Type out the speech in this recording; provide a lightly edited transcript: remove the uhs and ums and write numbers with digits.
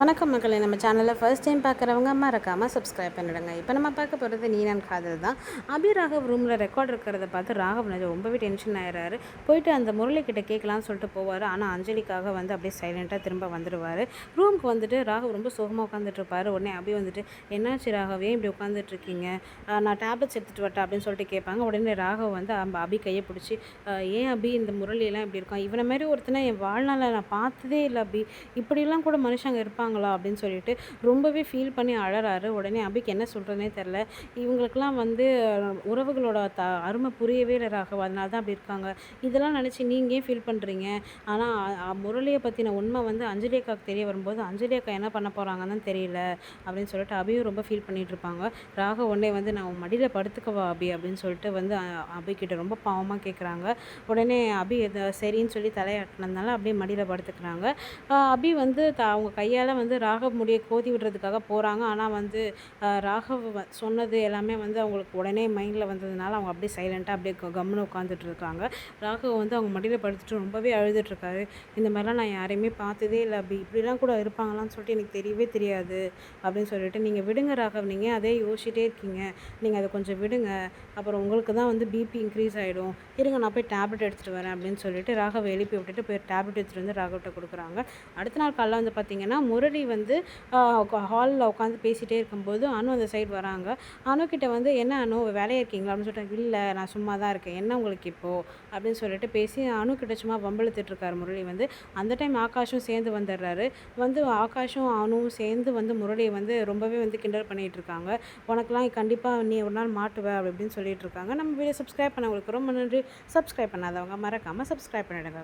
வணக்கம் மக்களே, நம்ம சேனலில் ஃபர்ஸ்ட் டைம் பார்க்குறவங்க மறக்காமல் சப்ஸ்கிரைப் பண்ணிடுங்க. இப்போ நம்ம பார்க்க போகிறது நீ நான் காதல் தான். அபி ராகவ் ரூமில் ரெக்கார்ட் இருக்கிறத பார்த்து ராகவ் ரொம்பவே டென்ஷன் ஆயிடுறாரு. போயிட்டு அந்த முரளிக்கிட்ட கேட்கலான்னு சொல்லிட்டு போவார். ஆனால் அஞ்சலிக்காக வந்து அப்படியே சைலண்ட்டாக திரும்ப வந்துடுவார். ரூமுக்கு வந்துட்டு ராகவ் ரொம்ப சோகமாக உட்காந்துட்டு இருப்பார். உடனே அபி வந்துட்டு, என்னாச்சு ராகவ், ஏன் இப்படி உட்காந்துட்ருக்கீங்க, நான் டேப்லெட்ஸ் எடுத்துகிட்டு வரட்டா அப்படின்னு சொல்லிட்டு கேட்பாங்க. உடனே ராகவ் வந்து அபி கையை பிடிச்சி, ஏன் அபி இந்த முரளியெல்லாம் இப்படி இருக்கான், இவனை மாதிரி ஒருத்தனை என் வாழ்நாளில் நான் பார்த்ததே இல்லை அபி, இப்படிலாம் கூட மனுஷங்க இருப்பாங்க அப்படின்னு சொல்லிட்டு ரொம்பவே ஃபீல் பண்ணி அழறாரு. உடனே அபிக்கு என்ன சொல்கிறதுனே தெரில. இவங்களுக்கெல்லாம் வந்து உறவுகளோட அருமை புரியவே இல்லை ராகவ், அதனால தான் அப்படி இருக்காங்க. இதெல்லாம் நினச்சி நீங்கள் ஏன் ஃபீல் பண்ணுறீங்க? ஆனால் முரளியை பற்றின உண்மை வந்து அஞ்சலி அக்காவுக்கு தெரிய வரும்போது அஞ்சலி அக்கா என்ன பண்ண போகிறாங்கன்னு தெரியல அப்படின்னு சொல்லிட்டு அபியும் ரொம்ப ஃபீல் பண்ணிகிட்டு இருப்பாங்க. ராகவ் உடனே வந்து நான் உன் மடியில் படுத்துக்கவா அபி அப்படின்னு சொல்லிட்டு வந்து அபிக்கிட்ட ரொம்ப பாவமாக கேட்குறாங்க. உடனே அபி சரின்னு சொல்லி தலையாட்டினதுனால அப்படியே மடியில் படுத்துக்கிறாங்க. அபி வந்து அவங்க கையால் வந்து ராகவ் முடியை கோதி விடுறதுக்காக போகிறாங்க. ஆனால் வந்து ராகவ் சொன்னது எல்லாமே வந்து அவங்களுக்கு உடனே மைண்டில் வந்ததுனால அவங்க அப்படியே சைலண்ட்டாக அப்படியே கம்முன்னு உட்காந்துட்டு இருக்காங்க. ராகவ் வந்து அவங்க மடியில் படுத்துட்டு ரொம்பவே அழுதுட்ருக்காரு. இந்த மாதிரிலாம் நான் யாரையுமே பார்த்ததே இல்லை அபி, இப்படிலாம் கூட இருப்பாங்களான்னு சொல்லிட்டு எனக்கு தெரியவே தெரியாது அப்படின்னு சொல்லிட்டு, நீங்கள் விடுங்க ராகவ், நீங்கள் அதே யோசிச்சிட்டே இருக்கீங்க, நீங்கள் அதை கொஞ்சம் விடுங்க, அப்புறம் உங்களுக்கு தான் வந்து பிபி இன்க்ரீஸ் ஆகிடும், இருங்க நான் போய் டேப்லெட் எடுத்துகிட்டு வரேன் அப்படின்னு சொல்லிட்டு ராகவ் எழுப்பி விட்டுட்டு போய் டேப்லெட் எடுத்துகிட்டு வந்து ராகவ்கிட்ட கொடுக்குறாங்க. அடுத்த நாள் காலைல வந்து பார்த்திங்கன்னா முரளி வந்து ஹாலில் உட்காந்து பேசிகிட்டே இருக்கும்போது அனு அந்த சைடு வராங்க. அணுக்கிட்ட வந்து, என்ன அனு வேலையாக இருக்கீங்களா அப்படின்னு சொல்லிட்டு, இல்லை நான் சும்மா தான் இருக்கேன், என்ன உங்களுக்கு இப்போது அப்படின்னு சொல்லிட்டு பேசி அணுக்கிட்ட சும்மா வம்பிழுத்துட்ருக்காரு முரளி வந்து. அந்த டைம் ஆகாஷும் சேர்ந்து வந்துடுறாரு. வந்து ஆகாஷும் அணுவும் சேர்ந்து வந்து முரளியை வந்து ரொம்பவே வந்து கிண்டல் பண்ணிகிட்டு இருக்காங்க. உனக்கெலாம் கண்டிப்பாக நீ ஒரு நாள் மாட்டுவ அப்படி அப்படின்னு சொல்லிட்டு இருக்காங்க. நம்ம வீடியோ சப்ஸ்கிரைப் பண்ணவங்களுக்கு ரொம்ப நன்றி. சப்ஸ்கிரைப் பண்ணாதவங்க மறக்காமல் சப்ஸ்கிரைப் பண்ணிடுங்க.